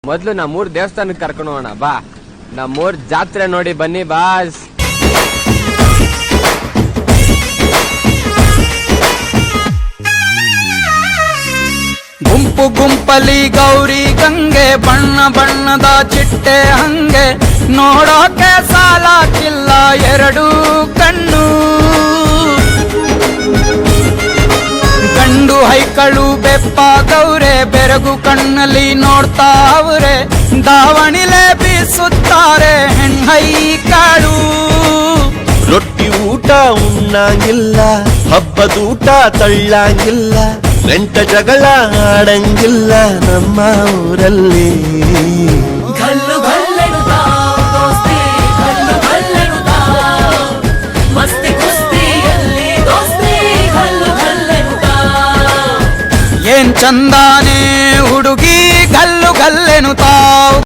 ಮೊದ್ಲು ನಮ್ಮೂರ್ ದೇವಸ್ಥಾನಕ್ಕೆ ಕರ್ಕೊಂಡು ಹೋಗೋಣ ಬಾ. ನಮ್ಮೂರ್ ಜಾತ್ರೆ ನೋಡಿ ಬನ್ನಿ ಬಾಸ್. ಗುಂಪು ಗುಂಪಲಿ ಗೌರಿ ಗಂಗೆ, ಬಣ್ಣ ಬಣ್ಣದ ಚಿಟ್ಟೆ ಹಂಗೆ, ನೋಡೋಕೆ ಸಾಲಾಕಿಲ್ಲ ಎರಡು ಕಣ್ಣು. ಗಂಡು ಹೈಕಳು ಬೆಪ್ಪಾಗವ್ರೆ, ಬೆರಗು ಕಣ್ಣಲ್ಲಿ ನೋಡ್ತಾವ್ರೆ, ದಾವಣಿಲೆ ಬೀಸುತ್ತಾರೆ ಹೆಣ್ಣೈಕಾಳು. ರೊಟ್ಟಿ ಊಟ ಉಣ್ಣಂಗಿಲ್ಲ, ಹಬ್ಬದೂಟ ತಳ್ಳಂಗಿಲ್ಲ, ನೆಂಟ ಜಗಳ ಆಡಂಗಿಲ್ಲ ನಮ್ಮ ಊರಲ್ಲಿ. ಗಲ್ಲು ಗಲ್ಲೆನುತ್ತಾ ದೋಸ್ತಿ, ಗಲ್ಲು ಗಲ್ಲೆನುತ್ತಾ ಮಸ್ತಿ ಕುಸ್ತಿಯಲ್ಲಿ ದೋಸ್ತಿ, ಗಲ್ಲು ಗಲ್ಲೆನುತ್ತಾ. ಏನ್ ಚಂದಾನೆ ಹುಡುಗಿ ಗಲ್ಲು ಗಲ್ಲೆನುತ್ತಾ.